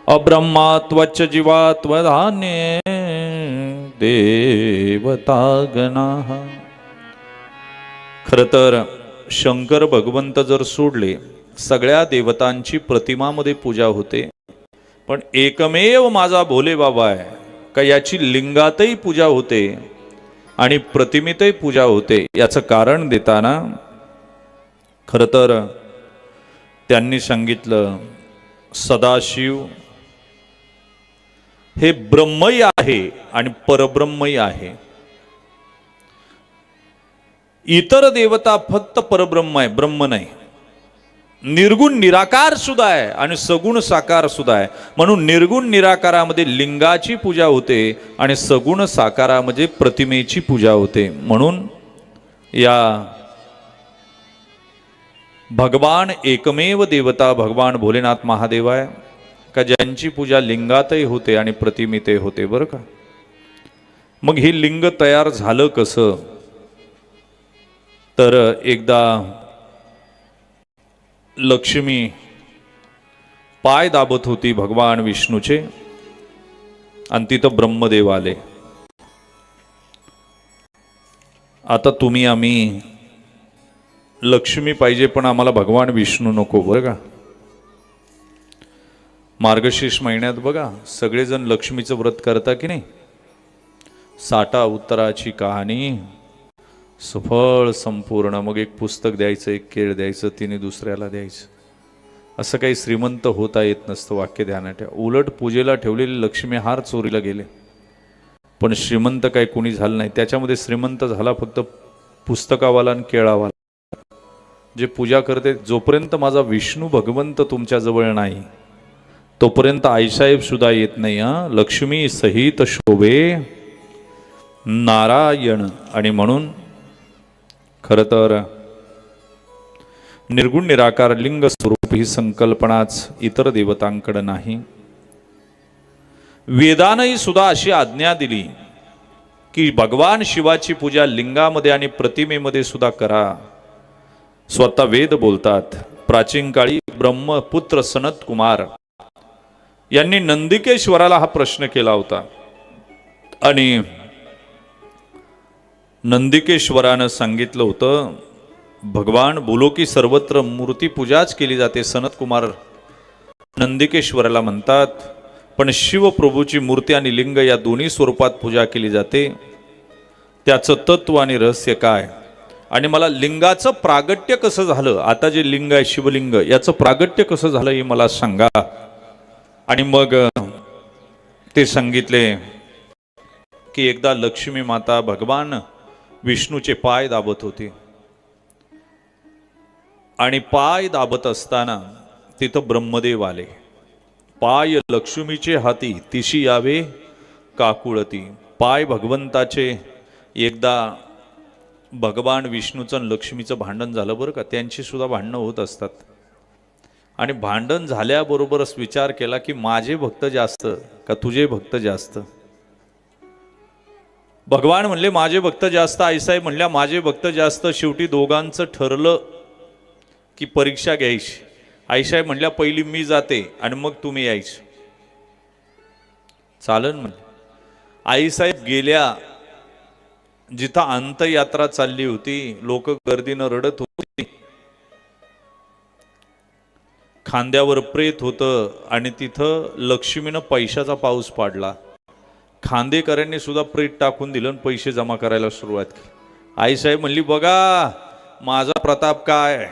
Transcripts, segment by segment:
अब्रह्मात्वच्च जीवात्वधान्ये देवतागणाः. खरं तर शंकर भगवंत जर सोडले सगळ्या देवतांची प्रतिमामध्ये पूजा होते, पण एकमेव माझा भोले बाबा आहे का याची लिंगातही पूजा होते आणि प्रतिमेतही पूजा होते. याचं कारण देताना खरं तर त्यांनी सांगितलं सदाशिव हे ब्रह्मही आहे आणि परब्रह्मही आहे. इतर देवता फक्त परब्रह्म आहे, ब्रह्म नाही. निर्गुण निराकार सुद्धा आहे आणि सगुण साकार सुद्धा आहे. म्हणून निर्गुण निराकारामध्ये लिंगाची पूजा होते आणि सगुण साकारामध्ये प्रतिमेची पूजा होते. म्हणून या भगवान एकमेव देवता भगवान भोलेनाथ महादेव आहे का ज्यांची पूजा लिंगातही होते आणि प्रतिमेतही होते. बरं का. मग हे लिंग तयार झालं कसं, तर एकदा लक्ष्मी पाय दाबत होती भगवान विष्णूचे आणि तिथं ब्रह्मदेव आले. आता तुम्ही आम्ही लक्ष्मी पाहिजे पण आम्हाला भगवान विष्णू नको. बरं का. मार्गशीर्ष महिन्यात बघा सगळेजण लक्ष्मीचं व्रत करता की नाही. साठा उत्तराची कहाणी सफळ संपूर्ण. मग एक पुस्तक द्यायचं, एक केळ द्यायचं, तिने दुसऱ्याला द्यायचं. असं काही श्रीमंत होता येत नसतं. वाक्य ध्यानात ठेवा. उलट पूजेला ठेवलेले लक्ष्मी हार चोरीला गेले, पण श्रीमंत काही कोणी झालं नाही. त्याच्यामध्ये श्रीमंत झाला फक्त पुस्तकावाला आणि केळावाला. जे पूजा करते जोपर्यंत माझा विष्णू भगवंत तुमच्या जवळ नाही तोपर्यंत आईसाहेब सुद्धा येत नाही. लक्ष्मी सहित शोभे नारायण. आणि म्हणून खरं तर निर्गुण निराकार लिंग स्वरूप ही संकल्पनाच इतर देवतांकडे नाही. वेदानही सुद्धा अशी आज्ञा दिली की भगवान शिवाची पूजा लिंगामध्ये आणि प्रतिमेमध्ये सुद्धा करा. स्वतः वेद बोलतात. प्राचीन काळी ब्रह्मपुत्र सनत कुमार यांनी नंदिकेश्वराला हा प्रश्न केला होता आणि नंदिकेश्वरानं सांगितलं होतं भगवान बोलो की सर्वत्र मूर्ती पूजाच केली जाते. सनत कुमार नंदिकेश्वराला म्हणतात पण शिवप्रभूची मूर्ती आणि लिंग या दोन्ही स्वरूपात पूजा केली जाते. त्याचं तत्व आणि रहस्य काय आणि मला लिंगाचं प्रागट्य कसं झालं, आता जे लिंग आहे शिवलिंग याचं प्रागट्य कसं झालं हे मला सांगा. आणि मग ते सांगितले की एकदा लक्ष्मी माता भगवान विष्णूचे पाय दाबत होती आणि पाय दाबत असताना तिथं ब्रह्मदेव आले. पाय लक्ष्मीचे हाती तिशी यावे काकुळती. पाय भगवंताचे. एकदा भगवान विष्णूचं लक्ष्मीचं भांडण झालं. बरं का. त्यांची सुद्धा भांडणं होत असतात. आणि भांडण झाल्याबरोबरच विचार केला की माझे भक्त जास्त का तुझे भक्त जास्त. भगवान म्हणले माझे भक्त जास्त, आईसाहेब म्हणल्या माझे भक्त जास्त. शेवटी दोघांचं ठरलं की परीक्षा घ्यायची. आईसाहेब म्हणल्या पहिली मी जाते आणि मग तुम्ही यायचे. चालन म्हणजे. आईसाहेब गेल्या जिथं अंतयात्रा चालली होती. लोक गर्दीनं रडत होती. खांद्यावर प्रेत होतं आणि तिथं लक्ष्मीनं पैशाचा पाऊस पाडला. खांदेकरांनी सुद्धा प्रेत टाकून दिलं आणि पैसे जमा करायला सुरुवात केली. आईसाहेब म्हणली बघा माझा प्रताप काय.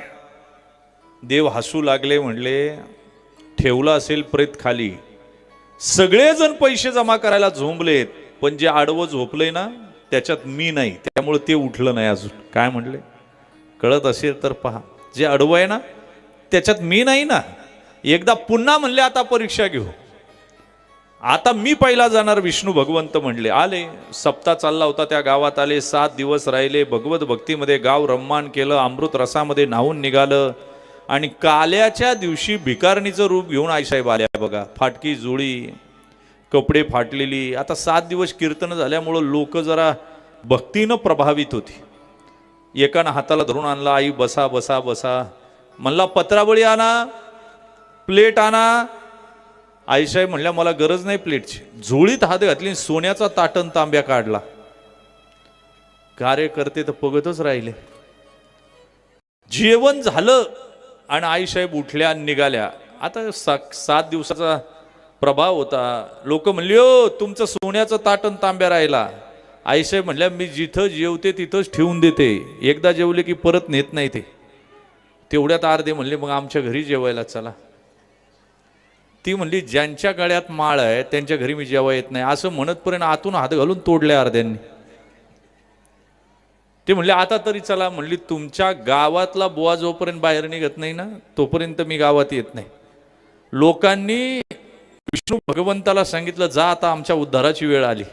देव हसू लागले. म्हणले ठेवला असेल प्रेत खाली. सगळेजण पैसे जमा करायला झोंबलेत पण जे आडवं झोपलंय ना त्याच्यात मी नाही, त्यामुळे ते उठलं नाही अजून. काय म्हणले कळत असेल तर पहा. जे आडवं आहे ना त्याच्यात मी नाही ना. एकदा पुन्हा म्हणले आता परीक्षा घेऊ. आता मी पहिला जाणार विष्णू भगवंत म्हणले. आले. सप्ताह चालला होता त्या गावात आले. 7 दिवस राहिले. भगवत भक्तीमध्ये गाव रम्मान केलं. अमृत रसामध्ये न्हावून निघालं. आणि काल्याच्या दिवशी भिकारणीचं रूप घेऊन आईसाहेब आल्या बघा. फाटकी जुळी, कपडे फाटलेली. आता 7 दिवस कीर्तन झाल्यामुळं लोक जरा भक्तीनं प्रभावित होती. एकानं हाताला धरून आणला. आई बसा बसा बसा. म्हणला पत्रावळी आणा, प्लेट आणा, आईसाहेब म्हणल्या मला गरज नाही प्लेटची. झोळीत हात घातली, सोन्याचा ताटण तांब्या काढला. कार्यकर्ते तर बघतच राहिले. जेवण झालं आणि आईसाहेब उठल्या आणि निघाल्या. आता 7 दिवसाचा प्रभाव होता. लोक म्हणले ओ तुमचं सोन्याचं ताटण तांब्या राहिला. आईसाहेब म्हणल्या मी जिथं जेवते तिथंच ठेवून देते, एकदा जेवले की परत नेत नाही ते. तेवढ्यात अर्धे म्हणले मग आमच्या घरी जेवायला चला. ती म्हणली ज्यांच्या गळ्यात माळ आहे त्यांच्या घरी मी जेवा येत नाही. असं म्हणतपर्यंत आतून हात घालून तोडल्या अर्ध्यांनी. ते म्हणले आता तरी चला. म्हणली तुमच्या गावातला बुवा जोपर्यंत बाहेर निघत नाही ना तोपर्यंत मी गावात येत नाही. लोकांनी विष्णू भगवंताला सांगितलं जा आता आमच्या उद्धाराची वेळ आली.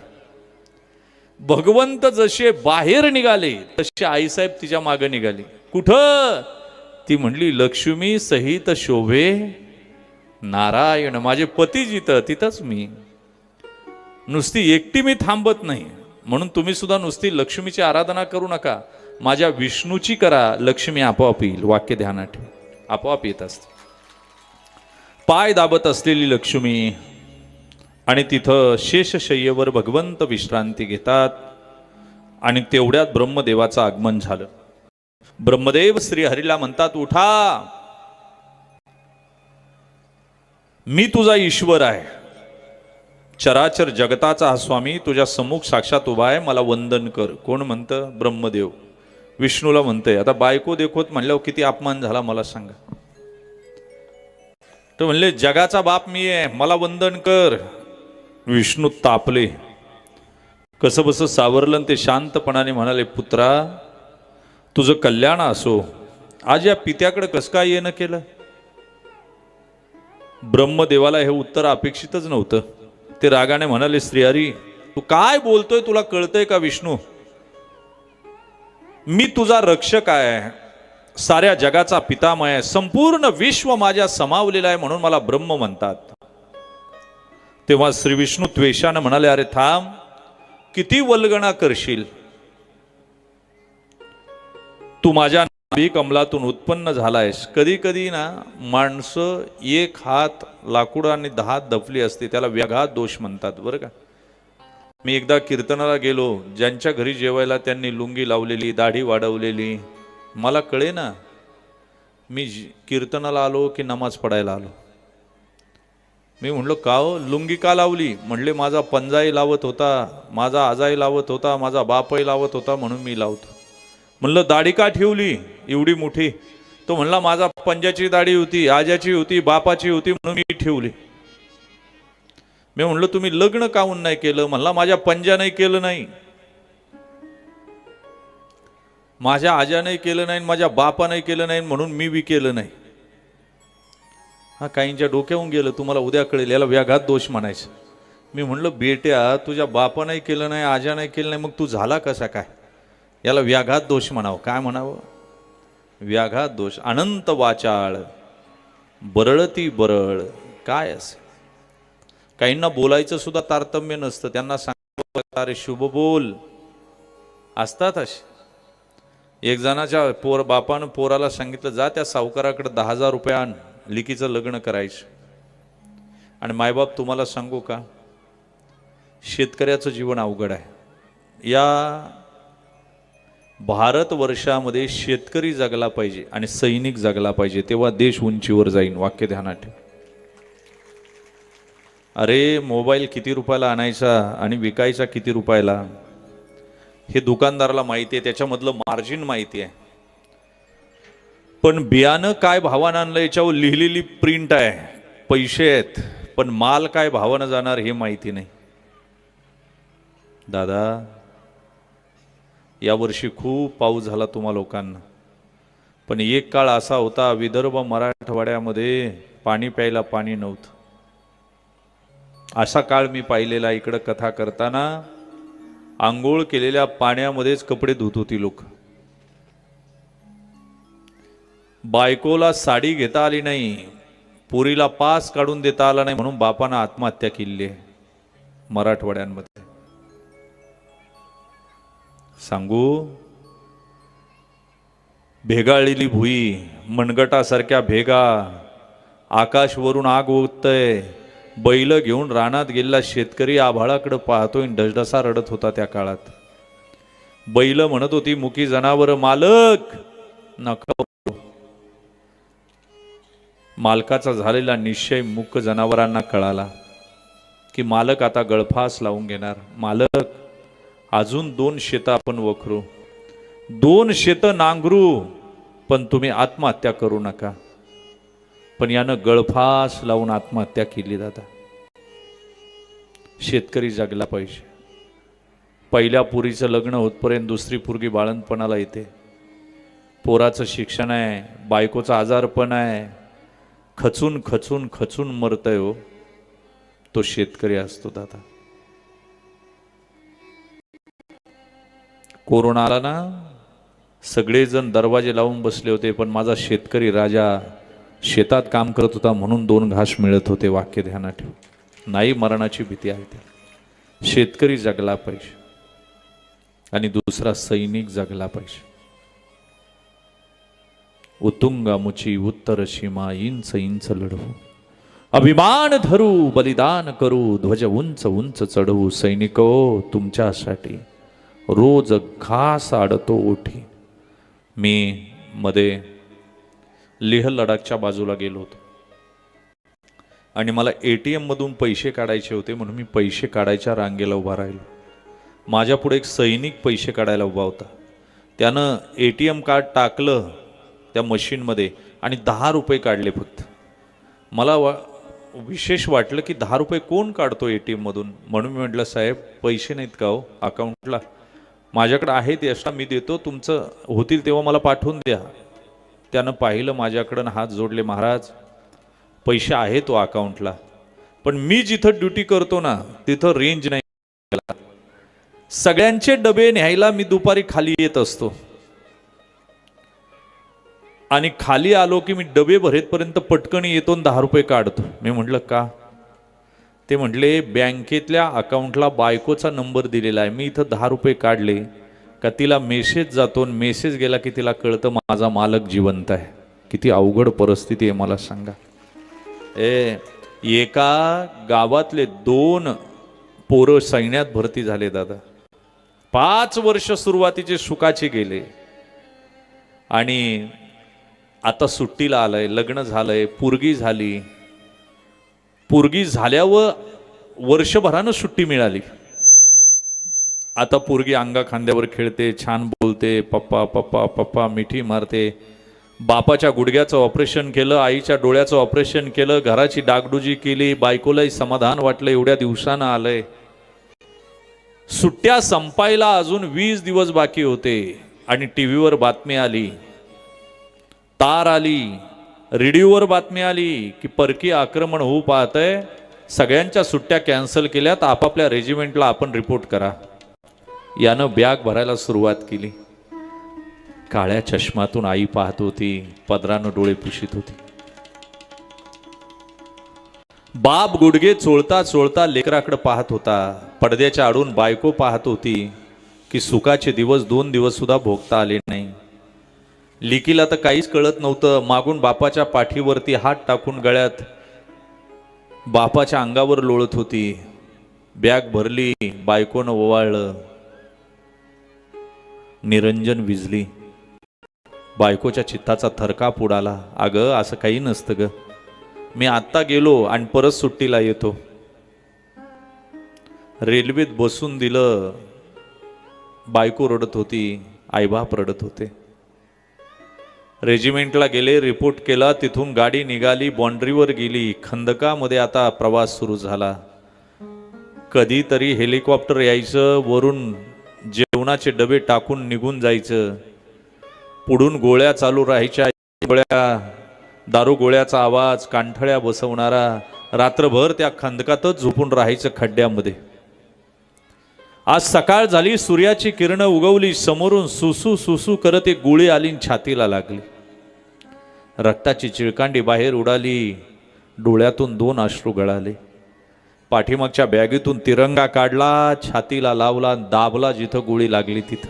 भगवंत जसे बाहेर निघाले तसे आईसाहेब तिच्या मागे निघाली. कुठं? ती म्हणली लक्ष्मी सहित शोभे नारायण. माझे पती जिथं तिथंच मी. नुसती एकटी मी थांबत नाही. म्हणून तुम्ही सुद्धा नुसती लक्ष्मीची आराधना करू नका, माझ्या विष्णूची करा. लक्ष्मी आपोआप येईल. वाक्य ध्यानात ठेव, आपोआप येत असते. पाय दाबत असलेली लक्ष्मी आणि तिथं शेषशय्येवर भगवंत विश्रांती घेतात. आणि तेवढ्यात ब्रह्मदेवाचं आगमन झालं. ब्रह्मदेव श्रीहरीला म्हणतात उठा, मी तुझा ईश्वर आहे. चराचर जगताचा हा स्वामी तुझ्या सम्मुख साक्षात उभा आहे, मला वंदन कर. कोण म्हणतं? ब्रह्मदेव. विष्णूला म्हणतंय आता बायको देखोत म्हणल्यावर किती अपमान झाला मला सांगा. तर म्हणले जगाचा बाप मी आहे, मला वंदन कर. विष्णू तापले. कसं बस सावरलं ते शांतपणाने म्हणाले पुत्रा तुझं कल्याण असो. आज या पित्याकडे कसं काय येणं केलं? ब्रह्मदेवाला हे उत्तर अपेक्षितच नव्हतं. ते रागाने म्हणाले श्रीहरी तू काय बोलतोय, तुला कळतंय का विष्णू? मी तुझा रक्षक आहे, साऱ्या जगाचा पितामह आहे, संपूर्ण विश्व माझ्या समावलेला आहे म्हणून मला ब्रह्म म्हणतात. तेव्हा श्री विष्णू द्वेषाने म्हणाले अरे थांब, किती वल्गणा करशील? तू माझ्या नाभी कमलातून उत्पन्न झालायस. कधी कधी ना माणसं एक हात लाकूडाने 10 दफली असते, त्याला व्याघात दोष म्हणतात बरं का. मी एकदा कीर्तनाला गेलो, ज्यांच्या घरी जेवायला त्यांनी लुंगी लावलेली, दाढी वाढवलेली. मला कळे ना मी कीर्तनाला आलो की नमाज पडायला आलो. मी म्हणलो का हो लुंगी का लावली? म्हणले माझा पंजाही लावत होता, माझा आजाही लावत होता, माझा बापही लावत होता म्हणून मी लावतो. म्हणलं दाढी का ठेवली एवढी मोठी? तो म्हणला माझा पंजाची दाढी होती, आजाची होती, बापाची होती म्हणून मी ठेवली. मी म्हणलं तुम्ही लग्न काहून नाही केलं? म्हणला माझ्या पंजाने केलं नाही, माझ्या आजाने केलं नाही, माझ्या बापाने केलं नाही म्हणून मी बी केलं नाही. हा काहींच्या डोक्यावरून गेलं, तुम्हाला उद्या कळेल. याला व्याघात दोष म्हणायचं. मी म्हणलं बेट्या तुझ्या बापाने केलं नाही, आजाने केलं नाही, मग तू झाला कसा काय? याला व्याघात दोष म्हणावं. काय म्हणावं? व्याघात दोष. अनंत वाचाळ बरळती बरळ. काय असे काहींना बोलायचं सुद्धा तारतम्य नसतं, त्यांना सांगावं अरे शुभ बोल. असतात असे. एक जणाच्या बापानं पोराला सांगितलं जा त्या सावकाराकडे 10,000 रुपये आण, लिकीचं लग्न करायचं. आणि मायबाप तुम्हाला सांगू का, शेतकऱ्याचं जीवन अवघड आहे. या भारत वर्षामध्ये शेतकरी जगला पाहिजे आणि सैनिक जगला पाहिजे, तेव्हा देश उंचीवर जाईन. वाक्य ध्यानात ठेव. अरे मोबाईल किती रुपयाला आणायचा आणि विकायचा किती रुपयाला हे दुकानदाराला माहिती आहे, त्याच्यामधलं मार्जिन माहिती आहे. पण बियाणं काय भावानं आणलं याच्यावर लिहिलेली प्रिंट आहे, पैसे आहेत, पण माल काय भावानं जाणार हे माहिती नाही. दादा यावर्षी खूप पाऊस झाला तुम्हा लोकांना, पण एक काळ असा होता विदर्भ मराठवाड्यामध्ये पाणी प्यायला पाणी नव्हतं. असा काळ मी पाहिलेला. इकडं कथा करताना आंघोळ केलेल्या पाण्यामध्येच कपडे धुत होती लोक. बायकोला साडी घेता आली नाही, पोरीला पास काढून देता आला नाही म्हणून बापानं आत्महत्या केली आहे मराठवाड्यांमध्ये. सांगू भेगाळलेली भुई, मनगटासारख्या भेगा, आकाशवरून आग ओततय, बैल घेऊन रानात गेलेला शेतकरी आभाळाकडे पाहतोय, ढसढसा रडत होता त्या काळात. बैल म्हणत होती मुकी जनावर, मालक नका. मालकाचा झालेला निश्चय मुक जनावरांना कळाला की मालक आता गळफास लावून घेणार. मालक अजून 2 शेतं आपण वखरू, 2 शेतं नांगरू, पण तुम्ही आत्महत्या करू नका. पण यानं गळफास लावून आत्महत्या केली. दादा, शेतकरी जगला पाहिजे. पहिल्या पुरीचं लग्न होतपर्यंत दुसरी पुरगी बाळंतपणाला येते. पोराचं शिक्षण आहे, बायकोचा आजारपण आहे, खचून खचून खचून मरतय हो. तो शेतकरी असतो. दादा, कोरोना आला ना, सगळेजण दरवाजे लावून बसले होते, पण माझा शेतकरी राजा शेतात काम करत होता म्हणून 2 घास मिळत होते. वाक्य ध्यानात ठेव. नाही मरणाची भीती आहे त्याला. शेतकरी जगला पाहिजे आणि दुसरा सैनिक जगला पाहिजे. उत्तुंगामुची उत्तर सीमा इंच इंच लढवू, अभिमान धरू, बलिदान करू, ध्वज उंच उंच चढवू. सैनिको तुमच्यासाठी रोज घास आडतो ओठी. मी मध्ये लेह लडाखच्या बाजूला गेलो होतो आणि मला ATM मधून पैसे काढायचे होते, म्हणून मी पैसे काढायच्या रांगेला उभा राहिलो. माझ्या पुढे एक सैनिक पैसे काढायला उभा होता. त्यानं ATM कार्ड टाकलं त्या मशीनमध्ये आणि 10 रुपये काढले फक्त. मला विशेष वाटलं की 10 रुपये कोण काढतो ATM मधून, म्हणून मी म्हटलं साहेब पैसे नाहीत का हो अकाउंटला? माझ्याकडे आहेत एक्स्ट्रा, मी देतो, तुमचं होतील तेव्हा मला पाठवून द्या. त्यानं पाहिलं माझ्याकडं, हात जोडले, महाराज पैसे आहेत तो अकाउंटला, पण मी जिथं ड्युटी करतो ना तिथं रेंज नाही. सगळ्यांचे डबे न्यायला मी दुपारी खाली येत असतो आणि खाली आलो की मी डबे भरेतपर्यंत पटकन येतो आणि 10 रुपये काढतो. मी म्हटलं का? ते म्हटले बँकेतल्या अकाउंटला बायकोचा नंबर दिलेला आहे, मी इथं 10 रुपये काढले का तिला मेसेज जातो, मेसेज गेला की तिला कळतं माझा मालक जिवंत आहे. किती अवघड परिस्थिती आहे मला सांगा. एका गावातले 2 पोरं सैन्यात भरती झाले. दादा, 5 वर्ष सुरुवातीचे सुखाचे गेले आणि आता सुट्टीला आलंय, लग्न झालंय, पोरगी झाली. पोरगी झाल्यावर वर्षभरानं सुट्टी मिळाली. आता पोरगी अंगा खांद्यावर खेळते, छान बोलते, पप्पा पप्पा पप्पा मिठी मारते. बापाच्या गुडघ्याचं ऑपरेशन केलं, आईच्या डोळ्याचं ऑपरेशन केलं, घराची डागडुजी केली, बायकोलाही समाधान वाटलं, एवढ्या दिवसानं आलंय. सुट्ट्या संपायला अजून 20 दिवस बाकी होते आणि टीव्हीवर बातमी आली, तार आली, रेडिओवर बातमी आली की परकीय आक्रमण होऊ पाहतंय, सगळ्यांच्या सुट्ट्या कॅन्सल केल्यात, आपापल्या रेजिमेंटला आपण रिपोर्ट करा. यानं बॅग भरायला सुरुवात केली. काळ्या चष्मातून आई पाहत होती, पदरानं डोळे पुशीत होती. बाप गुडघे चोळता चोळता लेकराकडे पाहत होता. पडद्याच्या आडून बायको पाहत होती की सुखाचे दिवस 2 दिवस सुद्धा भोगता आले नाही. लिकीला तर काहीच कळत नव्हतं. मागून बापाच्या पाठीवरती हात टाकून गळ्यात बापाच्या अंगावर लोळत होती. बॅग भरली, बायकोनं ओवाळलं, निरंजन विजली. बायकोच्या चित्ताचा थरकाप उडाला. अगं असं काही नसतं ग, मी आत्ता गेलो आणि परत सुट्टीला येतो. रेल्वेत बसून दिलं. बायको रडत होती, आईबाप रडत होते. रेजिमेंटला गेले, रिपोर्ट केला, तिथून गाडी निघाली, बाँड्रीवर गेली. खंदकामध्ये आता प्रवास सुरू झाला. कधीतरी हेलिकॉप्टर यायचं, वरून जेवणाचे डबे टाकून निघून जायचं. पुढून गोळ्या चालू राहायच्या, गोळ्या, दारू गोळ्याचा आवाज, कांठळ्या बसवणारा. रात्रभर त्या खंदकातच झोपून राहायचं खड्ड्यामध्ये. आज सकाळ झाली, सूर्याची किरणं उगवली, समोरून सुसू सुसू करत एक गोळी आली, छातीला लागली. रक्ताची चिळकांडी बाहेर उडाली. डोळ्यातून 2 अश्रू गळाले. पाठीमागच्या बॅगेतून तिरंगा काढला, छातीला लावला, दाबला जिथं गोळी लागली तिथं.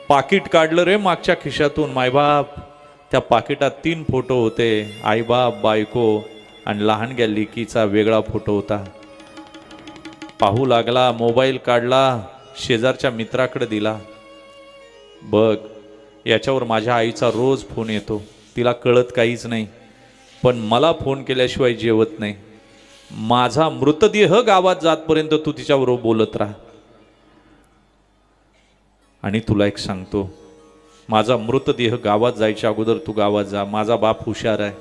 पाकिट काढलं रे मागच्या खिशातून. मायबाप, त्या पाकिटात 3 फोटो होते, आईबाप, बायको आणि लहानग्या लेकीचा वेगळा फोटो होता. पाहू लागला, मोबाईल काढला, शेजारच्या मित्राकडे दिला. बघ, याच्यावर माझ्या आईचा रोज फोन येतो. तिला कळत काहीच नाही, पण मला फोन केल्याशिवाय जेवत नाही. माझा मृतदेह गावात जातपर्यंत तू तिच्याबरोबर बोलत राहा. आणि तुला एक सांगतो, माझा मृतदेह गावात जायच्या अगोदर तू गावात जा. माझा बाप हुशार आहे.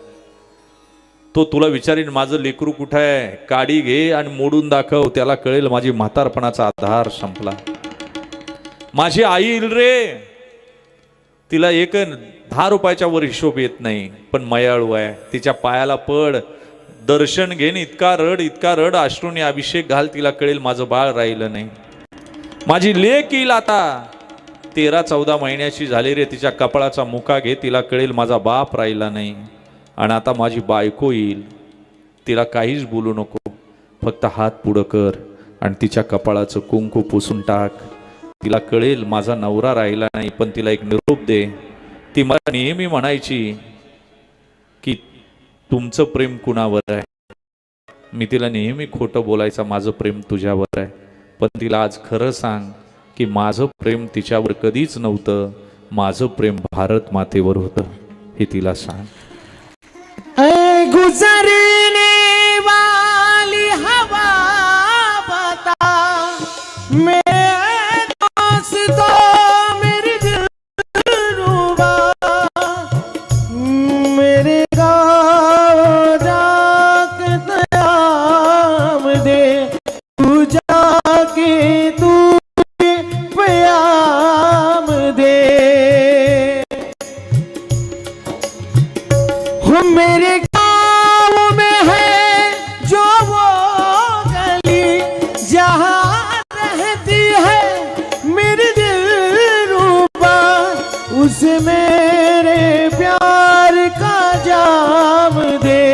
तो तुला विचारीन, माझं लेकरू कुठं आहे, काडी घे आणि मोडून दाखव. त्याला कळेल माझी म्हातारपणाचा आधार संपला. माझी आई येईल रे, तिला एक 10 रुपयाच्या वर हिशोब येत नाही, पण मयाळू आहे. तिच्या पायाला पड, दर्शन घेन, इतका रड, अश्रूने अभिषेक घाल. तिला कळेल माझं बाळ राहिलं नाही. माझी लेक येईल आता, 13-14 महिन्याची झाली रे, तिच्या कपाळाचा मुका घे. तिला कळेल माझा बाप राहिला नाही. आणि आता माझी बायको येईल, तिला काहीच बोलू नको, फक्त हात पुढं कर आणि तिच्या कपाळाचं कुंकू पुसून टाक. तिला कळेल माझा नवरा राहिला नाही, पण तिला एक निरोप दे. ती मला नेहमी म्हणायची की तुमचं प्रेम कुणावर आहे. मी तिला नेहमी खोटं बोलायचा, माझं प्रेम तुझ्यावर आहे. पण तिला आज खरं सांग की माझं प्रेम तिच्यावर कधीच नव्हतं, माझं प्रेम भारत मातेवर होतं, हे तिला सांग. गुजरने वाली हवा बता मेरे दोस्तों, मेरे दिलरुबा, मेरे गाँव जाके तयाम दे, तू जाके तू प्याम दे. हो मेरे गाँव में है जो वो गली, जहाँ रहती है मेरी दिलरुबा, उसे मेरे प्यार का जाम दे,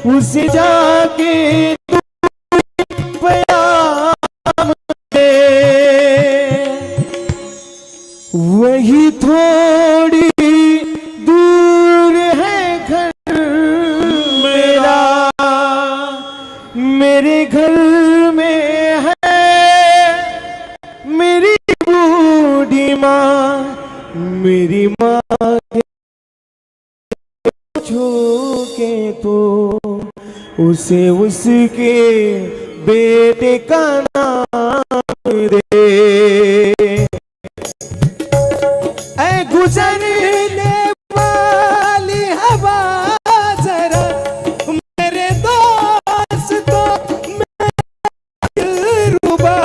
उसे जाके तू प्याम दे. वही थोड़ी दूर है घर मेरा, मेरे घर में है मेरी बूढ़ी माँ, मेरी माँ के छू के तो उसे उसके बेटे का नाम दे. ऐ गुजरने वाली हवा जरा मेरे दोस्तों, मेरे दिलरुबा,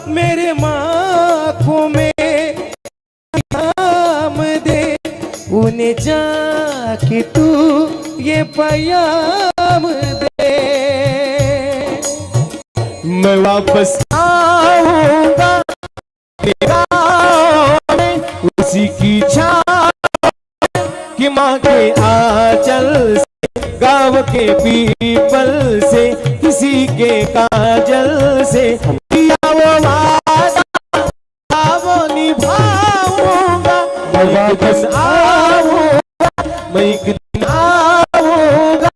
मेरे आँखों में नाम दे, उन्हें जाके तू ये प्याम दे. मैं वापस आऊंगा उसी की छाँव कि माँ के आंचल से, गाँव के पीपल से, किसी के काजल से, किया वो वादा वो निभाऊंगा. मैं वापस आऊंगा, मैं एक दिन आऊंगा.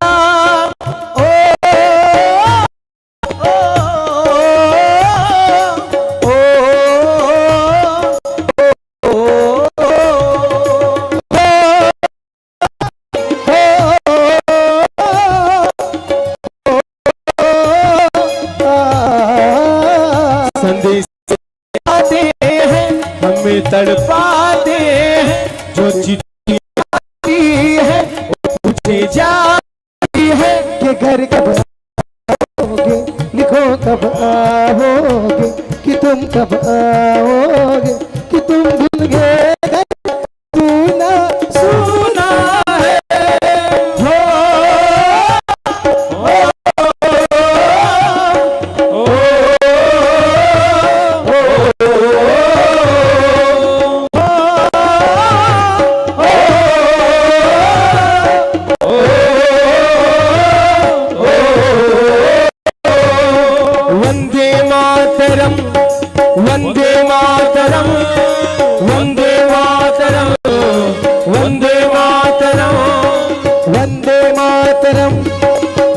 तड़पाते हैं जो चिट्ठी आती है, पूछे जाती है कि घर कब आओगे, लिखो कब आओगे, कि तुम कब आओगे, कि तुम भूल गए सुना सुना है.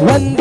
वंदे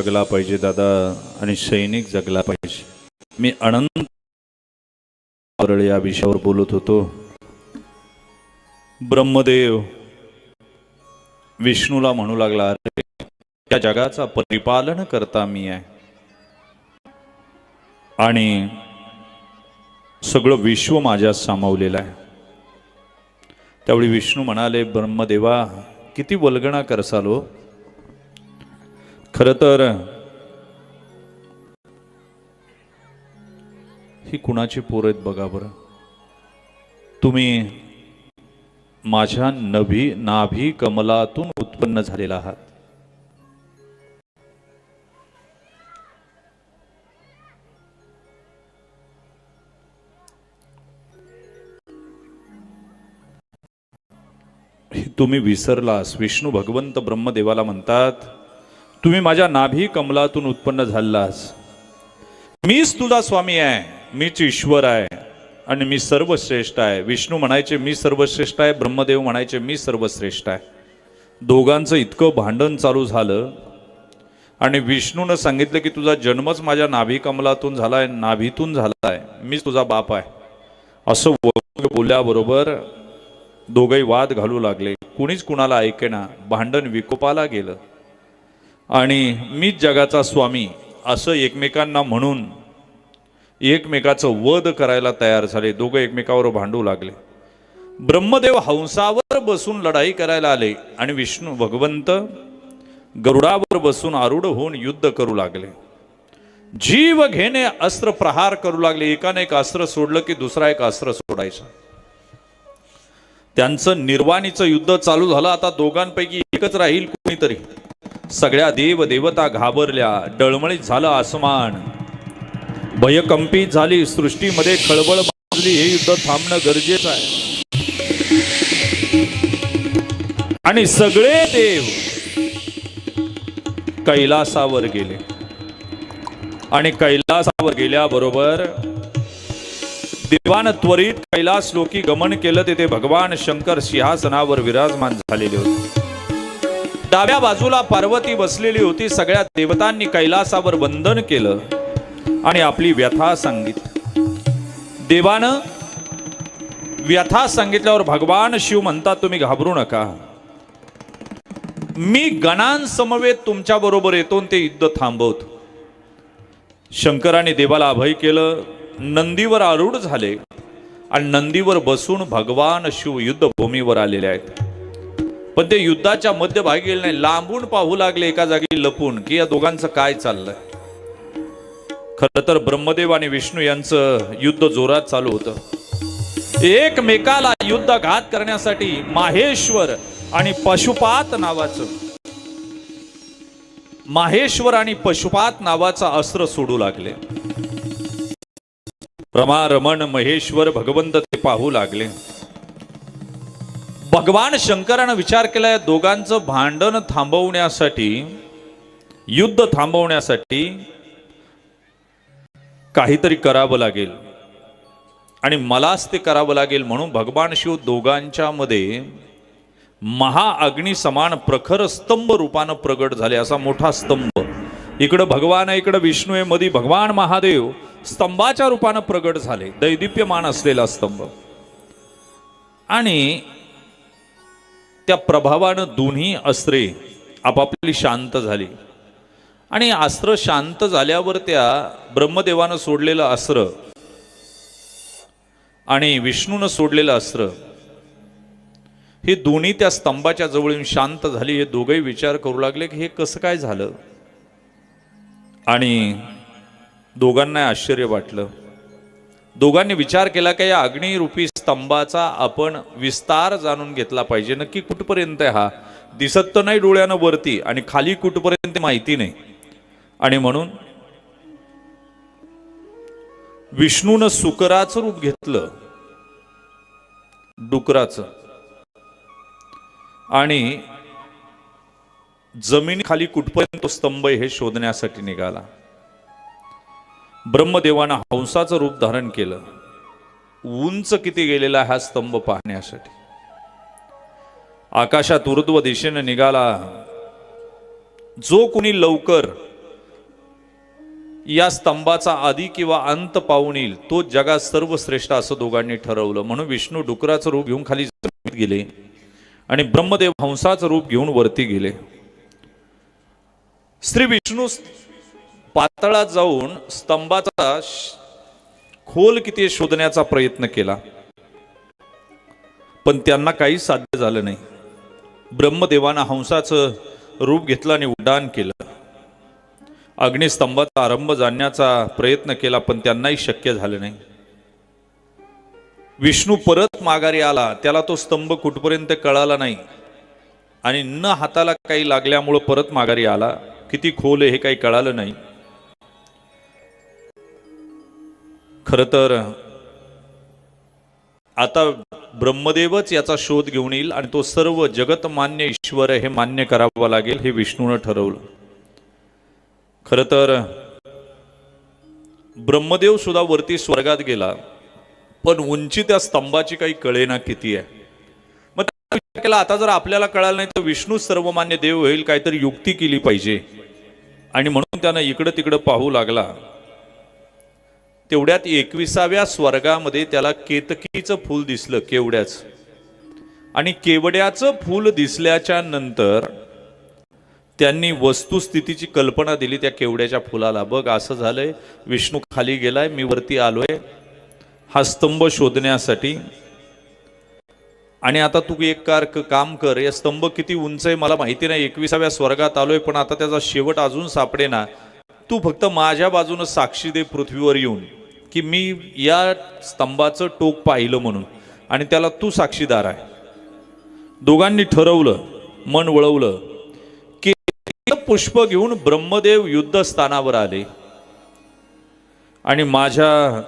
जगला पाहिजे दादा आणि सैनिक जगला पाहिजे. मी अनंत या विषयावर बोलत होतो. ब्रह्मदेव विष्णूला म्हणू लागला, अरे त्या जगाचा परिपालन करता मी आहे आणि सगळं विश्व माझ्यात सामावलेलं आहे. त्यावेळी विष्णू म्हणाले, ब्रह्मदेवा किती वल्गणा करसाल हो. खरं तर ही कुणाची पोर आहेत बघा बरं. तुम्ही माझ्या नाभी कमलातून उत्पन्न झालेला आहात. तुम्ही विसरलास. विष्णू भगवंत ब्रह्मदेवाला म्हणतात, तुम्ही माझ्या नाभी कमलातून उत्पन्न झालास. मीच तुझा स्वामी आहे, मीच ईश्वर आहे आणि मी सर्वश्रेष्ठ आहे. विष्णू म्हणायचे मी सर्वश्रेष्ठ आहे, ब्रह्मदेव म्हणायचे मी सर्वश्रेष्ठ आहे. दोघांचं इतकं भांडण चालू झालं आणि विष्णूनं सांगितलं की तुझा जन्मच माझ्या नाभी कमलातून झालाय, नाभीतून झालाय, मीच तुझा बाप आहे. असं बोलल्याबरोबर दोघंही वाद घालू लागले. कुणीच कुणाला ऐकेना. भांडण विकोपाला गेलं आणि मीच जगाचा स्वामी असं एकमेकांना म्हणून एकमेकाचं वध करायला तयार झाले. दोघं एकमेकावर भांडू लागले. ब्रह्मदेव हंसावर बसून लढाई करायला आले आणि विष्णू भगवंत गरुडावर बसून आरूढ होऊन युद्ध करू लागले. जीव घेणे अस्त्र प्रहार करू लागले. एकाने एक अस्त्र सोडलं की दुसरा एक अस्त्र सोडायचा. त्यांचं निर्वाणीचं युद्ध चालू झालं. आता दोघांपैकी एकच राहील कोणीतरी. सगळ्या देव देवता घाबरल्या. डळमळीत झालं आसमान, भयकंपित झाली सृष्टीमध्ये, खळबळ माजली. हे युद्ध थांबणं गरजेचं आहे. आणि सगळे देव कैलासावर गेले आणि कैलासावर गेल्याबरोबर देवानं त्वरित कैलास लोकी गमन केलं. तिथे भगवान शंकर सिंहासनावर विराजमान झालेले होते. डाव्या बाजूला पार्वती बसलेली होती. सगळ्या देवतांनी कैलासावर वंदन केलं आणि आपली व्यथा सांगितली. देवानं व्यथा सांगितल्यावर भगवान शिव म्हणतात, तुम्ही घाबरू नका, मी गणांसमवेत तुमच्या बरोबर येतो ते युद्ध थांबवतो. शंकराने देवाला अभय केलं. नंदीवर आरूढ झाले आणि नंदीवर बसून भगवान शिव युद्धभूमीवर आलेले आहेत. पण ते युद्धाच्या मध्यभागी गेले नाही. लांबून पाहू लागले एका जागी लपून की या दोघांचं काय चाललंय. खरं तर ब्रह्मदेव आणि विष्णू यांचं युद्ध जोरात चालू होतं. एकमेकाला युद्ध घात करण्यासाठी माहेश्वर आणि पशुपात नावाचं अस्त्र सोडू लागले. रमा रमण महेश्वर भगवंत ते पाहू लागले. भगवान शंकरानं विचार केला, दोघांचं भांडण थांबवण्यासाठी, युद्ध थांबवण्यासाठी काहीतरी करावं लागेल आणि मलाच ते करावं लागेल. म्हणून भगवान शिव दोघांच्या मध्ये महाअग्नी समान प्रखर स्तंभ रूपानं प्रगट झाले. असा मोठा स्तंभ, इकडं भगवान आहे, इकडं विष्णू आहे, मध्ये भगवान महादेव स्तंभाच्या रूपानं प्रगट झाले. दैदिप्यमान असलेला स्तंभ. आणि त्या प्रभावानं दोन्ही अस्त्रे आपापली शांत झाली. आणि अस्त्र शांत झाल्यावर त्या ब्रह्मदेवानं सोडलेलं अस्त्र आणि विष्णूनं सोडलेलं अस्त्र हे दोन्ही त्या स्तंभाच्या जवळ येऊन शांत झाली. हे दोघेही विचार करू लागले की हे कसं काय झालं. आणि दोघांना आश्चर्य वाटलं. दोघांनी विचार केला की या अग्निरूपी स्तंभाचा आपण विस्तार जाणून घेतला पाहिजे. नक्की कुठपर्यंत आहे हा, दिसत तर नाही डोळ्यानं वरती, आणि खाली कुठपर्यंत माहिती नाही. आणि म्हणून विष्णूनं सुकराचं रूप घेतलं, डुकराचं, आणि जमिनीखाली कुठपर्यंत तो स्तंभ हे शोधण्यासाठी निघाला. ब्रह्मदेवानं हंसाचं रूप धारण केलं. उंच किती गेलेला हा स्तंभ पाहण्यासाठी आकाशात ऊर्ध्व दिशेने निघाला. जो कोणी लवकर या स्तंभाचा आदी किंवा अंत पाहून येईल तो जगात सर्वश्रेष्ठ असं दोघांनी ठरवलं. म्हणून विष्णू डुकराचं रूप घेऊन खाली जमिनीत गेले आणि ब्रह्मदेव हंसाचं रूप घेऊन वरती गेले. श्री विष्णू पातळात जाऊन स्तंभाचा खोल किती शोधण्याचा प्रयत्न केला, पण त्यांना काही साध्य झालं नाही. ब्रह्मदेवानं हंसाचं रूप घेतलं आणि उड्डाण केलं. अग्निस्तंभाचा आरंभ जाणण्याचा प्रयत्न केला, पण त्यांनाही शक्य झालं नाही. विष्णू परत माघारी आला, त्याला तो स्तंभ कुठपर्यंत कळाला नाही आणि न हाताला काही लागल्यामुळं परत माघारी आला. किती खोल आहे हे काही कळालं नाही. खरं तर आता ब्रह्मदेवच याचा शोध घेऊन येईल आणि तो सर्व जगत मान्य ईश्वर हे मान्य करावं लागेल हे विष्णूनं ठरवलं. खरं तर ब्रह्मदेव सुद्धा वरती स्वर्गात गेला, पण उंची त्या स्तंभाची काही कळेना किती आहे. मग विचार केला आता जर आपल्याला कळालं नाही तर विष्णू सर्वमान्य देव होईल, काहीतरी युक्ती केली पाहिजे. आणि म्हणून त्यानं इकडं तिकडं पाहू लागला. तेवढ्यात 21व्या स्वर्गामध्ये त्याला केतकीचं फूल दिसलं, केवड्याचं. आणि केवड्याचं फूल दिसल्याच्या नंतर त्यांनी वस्तुस्थितीची कल्पना दिली त्या केवड्याच्या फुलाला. बघ असं झालंय, विष्णू खाली गेलाय, मी वरती आलोय हा स्तंभ शोधण्यासाठी. आणि आता तू एक काम कर, या स्तंभ किती उंच आहे मला माहिती नाही, 21व्या स्वर्गात आलोय, पण आता त्याचा शेवट अजून सापडे ना. तू फक्त माझ्या बाजूनं साक्षी दे पृथ्वीवर येऊन की मी या स्तंभाचं टोक पाहिलं म्हणून, आणि त्याला तू साक्षीदार आहे. दोघांनी ठरवलं, मन वळवलं की पुष्प घेऊन ब्रह्मदेव युद्धस्थानावर आले. आणि माझ्या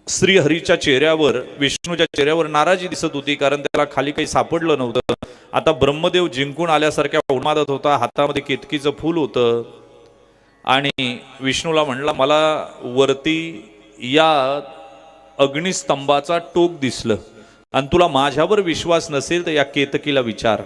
श्रीहरीच्या चेहऱ्यावर, विष्णूच्या चेहऱ्यावर नाराजी दिसत होती, कारण त्याला खाली काही सापडलं नव्हतं. आता ब्रह्मदेव जिंकून आल्यासारख्या उन्मादत होता, हातामध्ये केतकीचं फूल होतं. आणि विष्णूला म्हणला, मला वरती या अग्निस्तंभाचा टोक दिसलं आणि तुला माझ्यावर विश्वास नसेल तर या केतकीला विचार.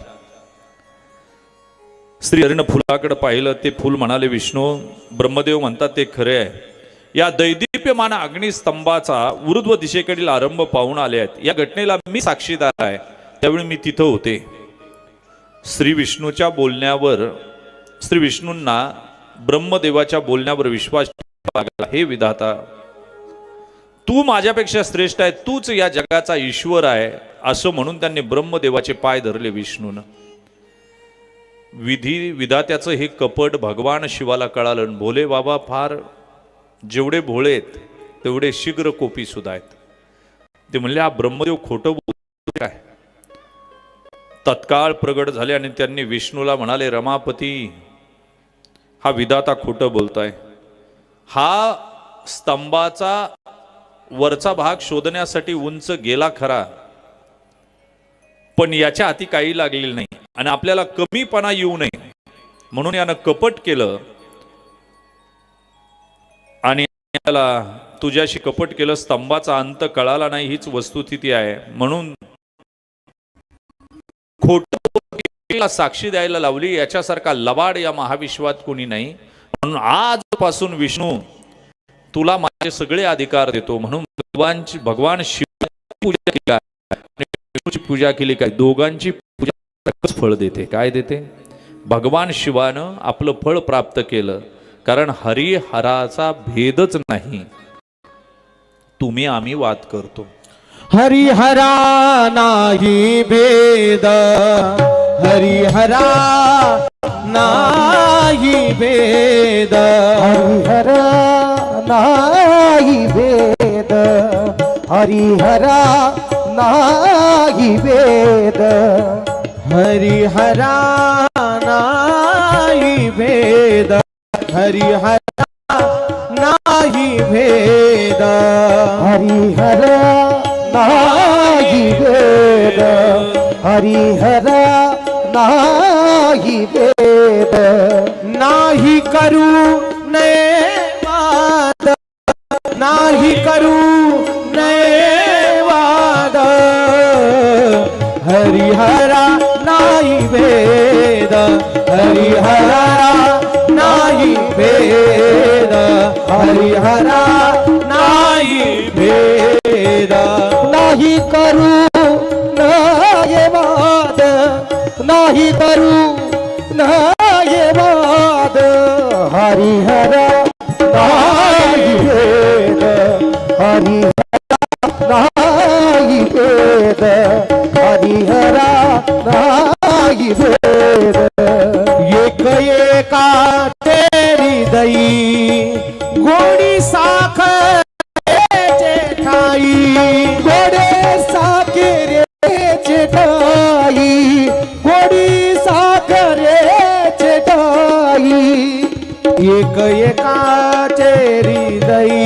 श्रीहरीनं फुलाकडे पाहिलं, ते फुल म्हणाले विष्णू. ब्रह्मदेव म्हणतात ते खरे आहे. या दैदिप्यमान अग्निस्तंभाचा ऊर्ध्व दिशेकडील आरंभ पाहून आले आहेत. या घटनेला मी साक्षीदार आहे, त्यावेळी मी तिथं होते. श्री विष्णूच्या बोलण्यावर, श्री विष्णूंना ब्रह्मदेवाच्या बोलण्यावर विश्वास लागला. हे विधाता, तू माझ्यापेक्षा श्रेष्ठ आहे, तूच या जगाचा ईश्वर आहे असं म्हणून त्यांनी ब्रह्मदेवाचे पाय धरले विष्णूनं. विधात्याचं हे कपट भगवान शिवाला कळालं. भोले बाबा फार जेवढे भोळेत तेवढे शीघ्र कोपी सुद्धा आहेत. ते म्हणले हा ब्रह्मदेव खोटं बोलतोय काय. तत्काळ प्रगट झाले आणि त्यांनी विष्णूला म्हणाले, रमापती, हा विधाता खोटं बोलतोय. हा स्तंभाचा वरचा भाग शोधण्यासाठी उंच गेला खरा, पण याच्या हाती काही लागलेलं नाही. आणि आपल्याला कमीपणा येऊ नये म्हणून यानं कपट केलं आणि याला तुझ्याशी कपट केलं. स्तंभाचा अंत कळाला नाही हीच वस्तुस्थिती आहे, म्हणून खोटं साक्षी द्यायला लावली. याच्यासारखा लबाड या महाविश्वात कोणी नाही. म्हणून आजपासून विष्णू तुला माझे सगळे अधिकार देतो. म्हणून भगवान शिवाची पूजा केली, विष्णूची पूजा केली काय, दोघांची पूजा फळ देते. काय देते? भगवान शिवानं आपलं फळ प्राप्त केलं, कारण हरिहराचा भेदच नाही. तुम्ही आम्ही वाद करतो, हरिहरा नाही भेद, हरिहरा नाही भेद, हरिहरा नाही भेद, हरिहरा नाही भेद, हरिहरा नाही भेद, हरिहरा नाही भेद, हरिहरा नाही भेद, हरिहरा नाही भेद. नाही करू नये वाद, नाही करू नये वाद, हरिहरा नाही भेद, हरिहरा नाही नाही भेद हरिहरा नाही भेद नाही करू नाही वाद नाही करू नाही वाद हरिहरा नाही भेद हरिहरा नाही भेद हरिहरा नाही भेद एक एकाचे हृदयी गोडी साखरेचे ठाई गोडे साखरेचे ठाई गोडी साखरेचे ठाई एक एकाचे हृदयी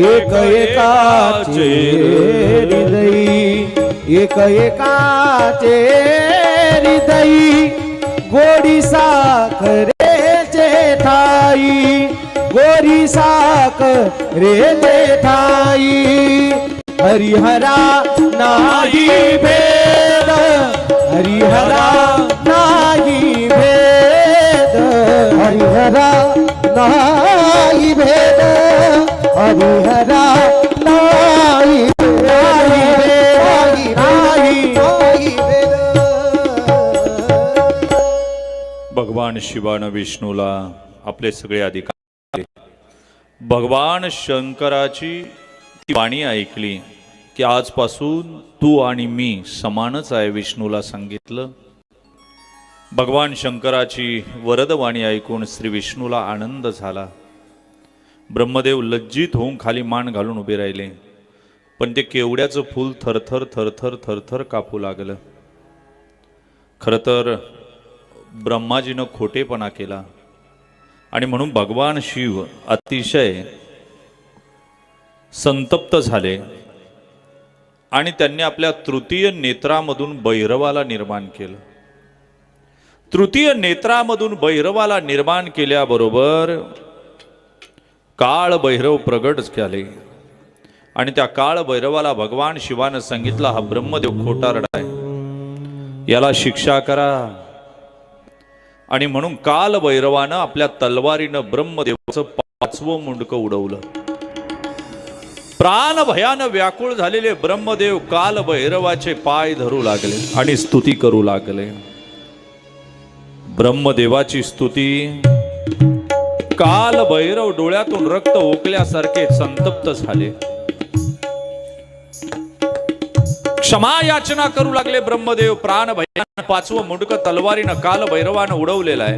एक एकाचे हृदयी एक एकाचे हृदयी गोडी साखरेचे ठाई गोरी साखरेचे ठाई हरिहरा नाही भेद हरिहरा नाही भेद हरिहरा नाही भेद हरिहरा नाही भगवान शिवानं विष्णूला आपले सगळे अधिकार भगवान शंकराची ती वाणी ऐकली की आजपासून तू आणि मी समानच आहे विष्णूला सांगितलं. भगवान शंकराची वरदवाणी ऐकून श्री विष्णूला आनंद झाला. ब्रह्मदेव लज्जित होऊन खाली मान घालून उभे राहिले, पण ते केवड्याचं फूल थरथर थरथर थरथर कापू लागलं. खरं तर ब्रह्माजीनं खोटेपणा केला आणि म्हणून भगवान शिव अतिशय संतप्त झाले आणि त्यांनी आपल्या तृतीय नेत्रामधून भैरवाला निर्माण केलं. तृतीय नेत्रामधून भैरवाला निर्माण केल्याबरोबर काळ भैरव प्रगट झाले आणि त्या काळ भैरवाला भगवान शिवानं सांगितलं, हा ब्रह्मदेव खोटारडा आहे, याला शिक्षा करा. आणि म्हणून काल भैरवानं आपल्या तलवारीनं ब्रह्मदेवाचं 5वं मुंडकं उडवलं. प्राण भयानं व्याकुळ झालेले ब्रह्मदेव काल भैरवाचे पाय धरू लागले आणि स्तुती करू लागले. ब्रह्मदेवाची स्तुती काल भैरव डोळ्यातून रक्त ओकल्यासारखे संतप्त झाले. क्षमा याचना करू लागले ब्रह्मदेव. प्राण भयानं 5वं मुंडकं तलवारीनं काल भैरवानं उडवलेलं आहे.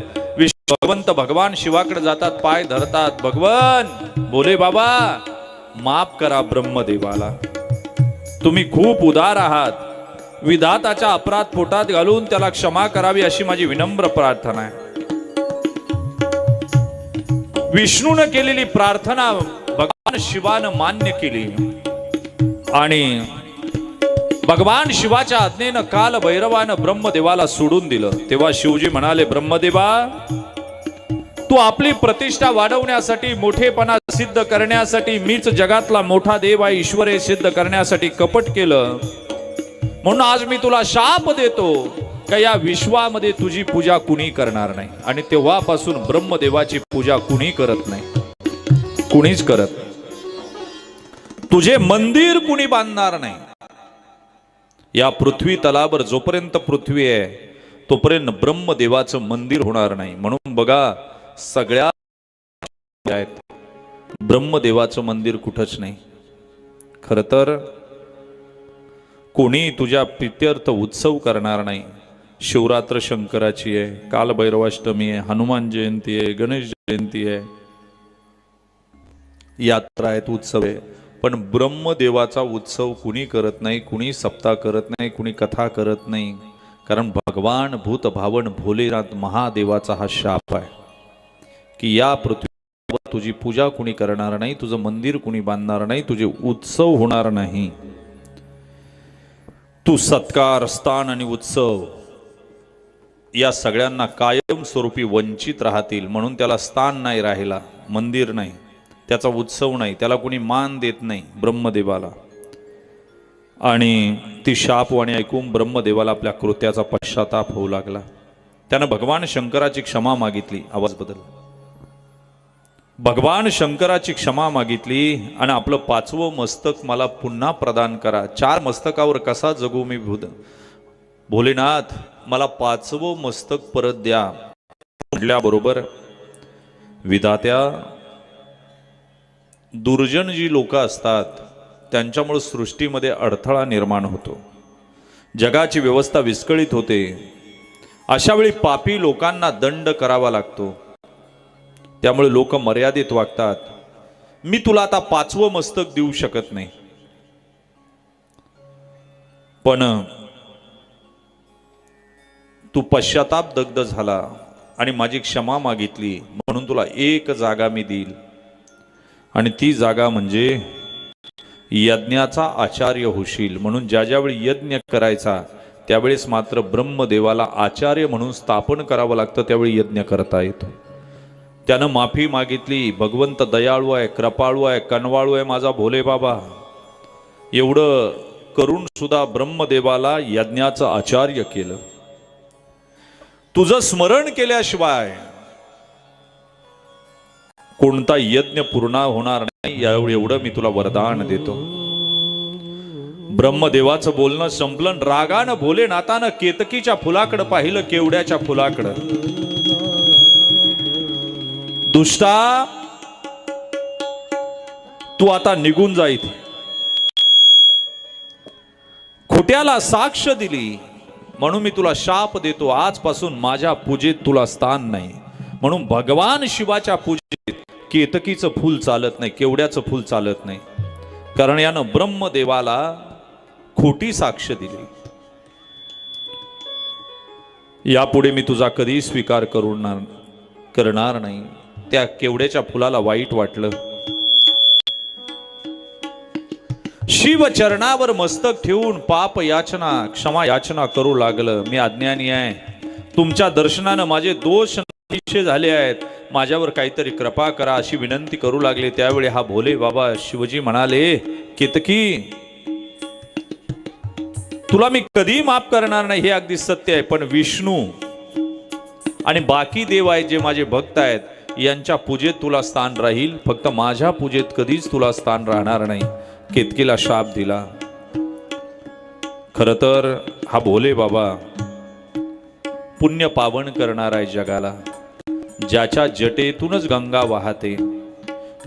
भगवंत भगवान शिवाकडे जातात, पाय धरतात. भगवान बोले बाबा माफ करा ब्रह्मदेवाला, तुम्ही खूप उदार आहात, विधाताच्या अपराध पोटात घालून त्याला क्षमा करावी अशी माझी विनम्र प्रार्थना आहे. विष्णूनं केलेली प्रार्थना भगवान शिवानं मान्य केली आणि भगवान शिवाच्या आज्ञेनं काल भैरवानं ब्रह्मदेवाला सोडून दिलं. तेव्हा शिवजी म्हणाले, ब्रह्मदेवा तू आपली प्रतिष्ठा वाढवण्यासाठी, मोठेपणा सिद्ध करण्यासाठी, मीच जगातला मोठा देव आहे, ईश्वर हे सिद्ध करण्यासाठी कपट केलं. म्हणून आज मी तुला शाप देतो का या विश्वामध्ये तुझी पूजा कुणी करणार नाही. आणि तेव्हापासून ब्रह्मदेवाची पूजा कुणी करत नाही, कुणीच करत. तुझे मंदिर कुणी बांधणार नाही. या पृथ्वी तलावर जोपर्यंत पृथ्वी आहे तोपर्यंत ब्रह्मदेवाचं मंदिर होणार नाही. म्हणून बघा सगळ्या ब्रह्मदेवाचं मंदिर कुठंच नाही. खरं तर कोणी तुझ्या प्रित्यर्थ उत्सव करणार नाही. शिवरात्र शंकराची आहे, कालभैरवाष्टमी आहे, हनुमान जयंती आहे, गणेश जयंती आहे, यात्रा आहेत, उत्सव आहे. पण ब्रह्मदेवाचा उत्सव कुणी करत नाही, कुणी सप्ताह करत नाही, कुणी कथा करत नाही. कारण भगवान भूत भावन भोलेनाथ महादेवाचा हा शाप आहे की या पृथ्वीवर तुझी पूजा कुणी करणार नाही, तुझं मंदिर कुणी बांधणार नाही, तुझे उत्सव होणार नाही. तू सत्कार, स्थान आणि उत्सव या सगळ्यांना कायम स्वरूपी वंचित राहतील. म्हणून त्याला स्थान नाही राहिला, मंदिर नाही, त्याचा उत्सव नाही, त्याला कोणी मान देत नाही ब्रह्मदेवाला. आणि ती शापवाणी ऐकून ब्रह्मदेवाला आपल्या कृत्याचा पश्चाताप होऊ लागला. त्यानं भगवान शंकराची क्षमा मागितली. आवाज बदल. भगवान शंकराची क्षमा मागितली आणि आपलं 5वं मस्तक मला पुन्हा प्रदान करा. 4 मस्तकावर कसा जगू मी भोलेनाथ, मला 5वं मस्तक परत द्या म्हटल्याबरोबर विधात्या, दुर्जन जी लोक असतात त्यांच्यामुळे सृष्टीमध्ये अडथळा निर्माण होतो, जगाची व्यवस्था विस्कळीत होते. अशा वेळी पापी लोकांना दंड करावा लागतो. त्यामुळे लोक मर्यादित वागतात. मी तुला आता 5वं मस्तक देऊ शकत नाही, पण तू पश्चाताप दग्ध झाला आणि माझी क्षमा मागितली म्हणून तुला 1 जागा मी देईल, आणि ती जागा म्हणजे यज्ञाचा आचार्य होशील. म्हणून ज्या ज्यावेळी यज्ञ करायचा त्यावेळेस मात्र ब्रह्मदेवाला आचार्य म्हणून स्थापन करावं लागतं, त्यावेळी यज्ञ करता येतो. त्यानं माफी मागितली. भगवंत दयाळू आहे, कृपाळू आहे, कनवाळू आहे माझा भोले बाबा. एवढं करून सुद्धा ब्रह्मदेवाला यज्ञाचं आचार्य केलं. तुझं स्मरण केल्याशिवाय कोणता यज्ञ पूर्ण होणार नाही, एवढं मी तुला वरदान देतो. ब्रह्मदेवाचं बोलणं संपलं. रागानं भोलेनाथानं केतकीच्या फुलाकडं पाहिलं, केवड्याच्या फुलाकडं. दुष्टा, तू आता निघून जा इथे. खोट्याला साक्ष दिली म्हणून मी तुला शाप देतो. आजपासून माझ्या पूजेत तुला स्थान नाही. म्हणून भगवान शिवाच्या पूजेत केतकीचं फूल चालत नाही, केवड्याचं फूल चालत नाही, कारण यानं ब्रह्मदेवाला खोटी साक्ष दिली. यापुढे मी तुझा कधी स्वीकार करणार नाही. त्या केवड्याच्या फुलाला वाईट वाटलं. शिव चरणावर मस्तक ठेवून पाप याचना, क्षमा याचना करू लागलं. मी अज्ञानी आहे, तुमच्या दर्शनानं माझे दोष नाहीसे झाले आहेत, माझ्यावर काहीतरी कृपा करा अशी विनंती करू लागले. त्यावेळी हा भोले बाबा शिवजी म्हणाले, केतकी, तुला मी कधी माफ करणार नाही हे अगदी सत्य आहे, पण विष्णू आणि बाकी देव आहेत जे माझे भक्त आहेत यांच्या पूजेत तुला स्थान राहील, फक्त माझ्या पूजेत कधीच तुला स्थान राहणार नाही. केतकीला शाप दिला. खर तर हा भोले बाबा पुण्य पावन करणार आहे जगाला. ज्याच्या जटेतूनच गंगा वाहते,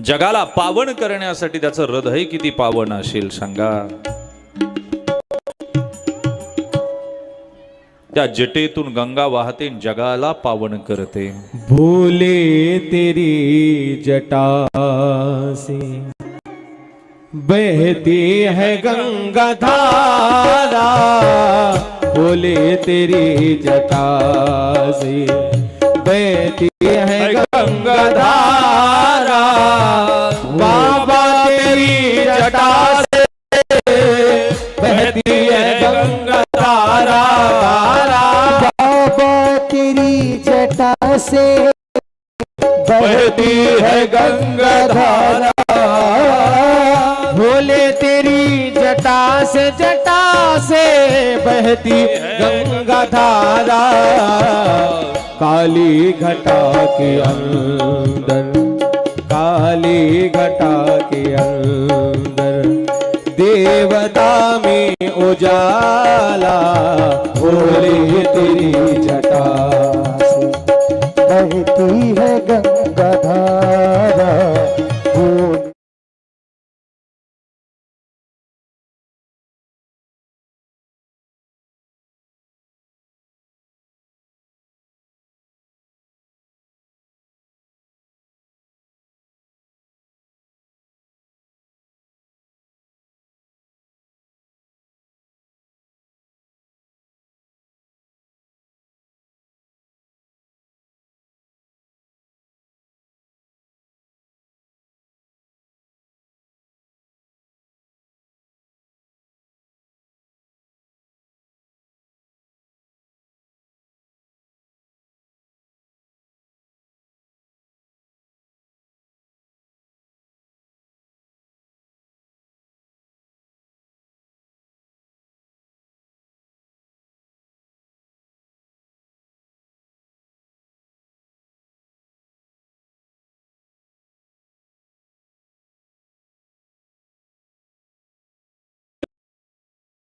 जगाला पावन करण्यासाठी त्याचं हृदय किती पावन असेल सांगा. त्या जटेतून गंगा वाहते, जगाला पावन करते. भोले तेरी जटा से बहती है गंगा धारा, भोले तेरी जटा से बहती है गंगा धारा, बाबा तेरी जटा से बहती है गंगा धारा, बाबा तेरी जटा से बहती है गंगा धारा, भोले तेरी जटा से बहती गंगा धारा, काली घटा के अंदर, काली घटा के अंदर देवता में उजाला, भोले तेरी जटा से बहती है गंगा धारा।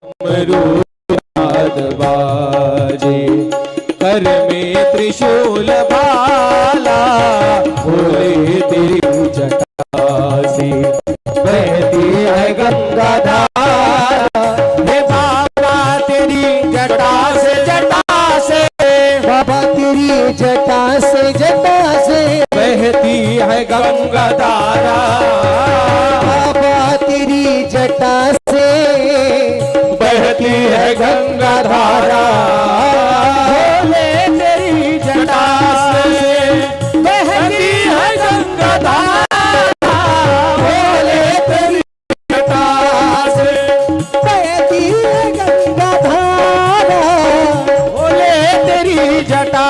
मरुद बाजे कर में त्रिशूल भाला भोले तेरी जटा से बहती है गंगा धारा हे बाबा तेरी जटा से बाबा तेरी जटा से बहती है गंगा धारा बाबा तेरी जटा से बहती है गंगा धारा भोले तेरी जटा से बहती है गंगा धारा भोले तेरी जटा से बहती है गंगा धारा भोले तेरी जटा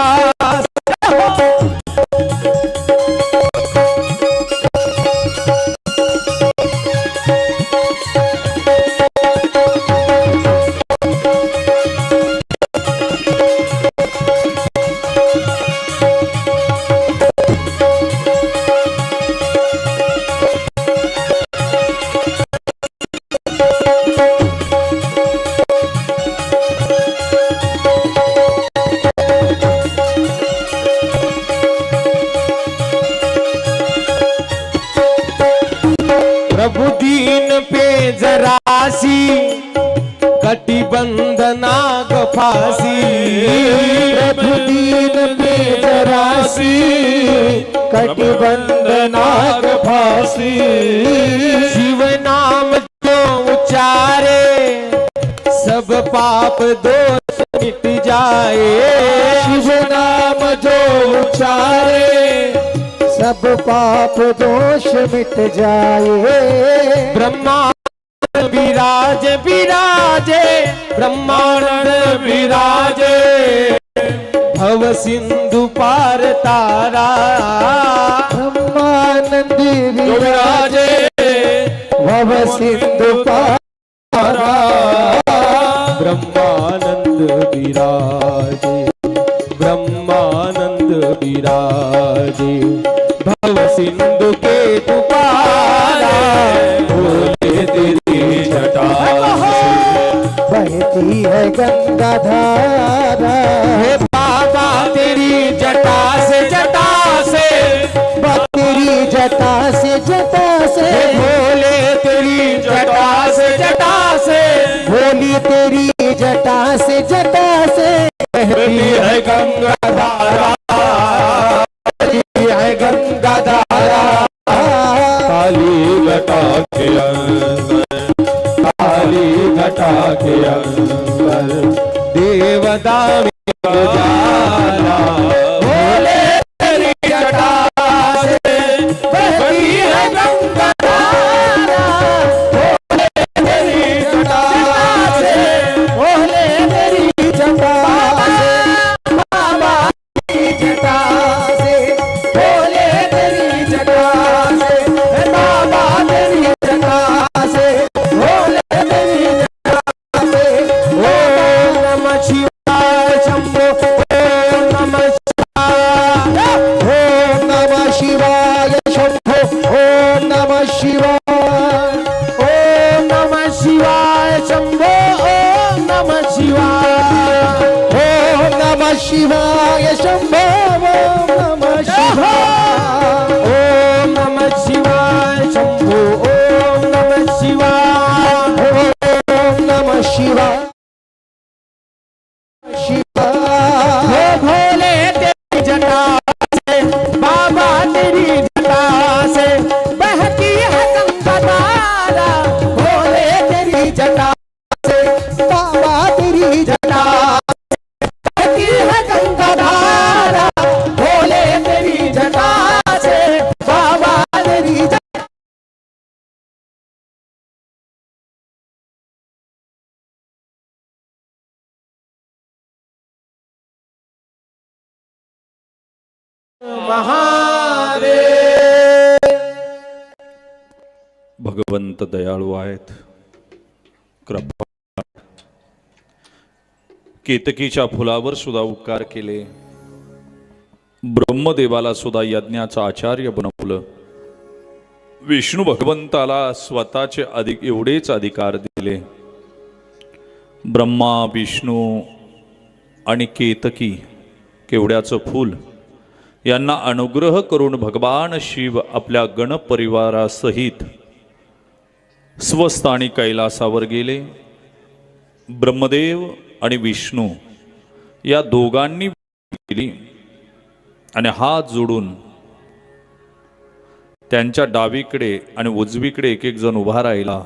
प्रभु दीन पे जरासी कटिबंध नाग फासी प्रभु दीन पे जरासी कटिबंध नाग फासी शिव नाम जो उचारे सब पाप दोष मिट जाए शिव नाम जो उचारे सब पाप दोष मिट जाए ब्रह्मांड विराजे ब्रह्मांड विराजे भव सिंधु पार तारा ब्रह्मानंद विराजे भव सिंधु पार तारा ब्रह्मानंद विराजे ब्रह्मानंद विराजे भव सिंधु के पुकारा भोले तेरी जटा बहती है गंगा धारा हे बाबा तेरी जटा से तेरी जटा से भोले तेरी जटा से भोली तेरी जटा से बहती है गंगा धारा है गंगा धारा काली घटा के अंदर काली घटा के अंदर देवदामी उजाला भोले तेरी जटा से बहती है गंगा धारा भोले तेरी जटा से भोले तेरी जटा से बाबा तेरी जटा से भोले तेरी जटा से बाबा तेरी जटा से भोले तेरी जटा से ओम नमः शिवाय शंभो ओम नमः शिवाय शंभो ओम नमः शिवाय ओम नमः शिवाय शंभो ओम नमः शिवाय ओम नमः शिवाय शंभो ओम नमः शिवाय ओम नमः शिवाय शंभो ओम नमः शिवाय ओम नमः शिवाय हे भोले तेरी जटा से बाबा तेरी जटा से बहती है गंगा धारा भोले तेरी जटा से बाबा तेरी जटा बहती है गंगा धारा भोले तेरी जटा से बाबा तेरी जटा महादेव भगवंत दयाळू आहेत. कृपा केतकीच्या फुलावर सुद्धा उपकार केले. ब्रह्मदेवाला सुद्धा यज्ञाचा आचार्य बनवलं. विष्णू भगवंताला स्वतःचे एवढेच अधिकार दिले. ब्रह्मा विष्णू आणि केतकी केवड्याचं फूल यांना अनुग्रह करून भगवान शिव आपल्या गणपरिवारासहित स्वस्थानी कैलासावर गेले. ब्रह्मदेव आणि विष्णू या दोघांनी केली आणि हात जोडून त्यांच्या डावीकडे आणि उजवीकडे एक एक जण उभा राहिला.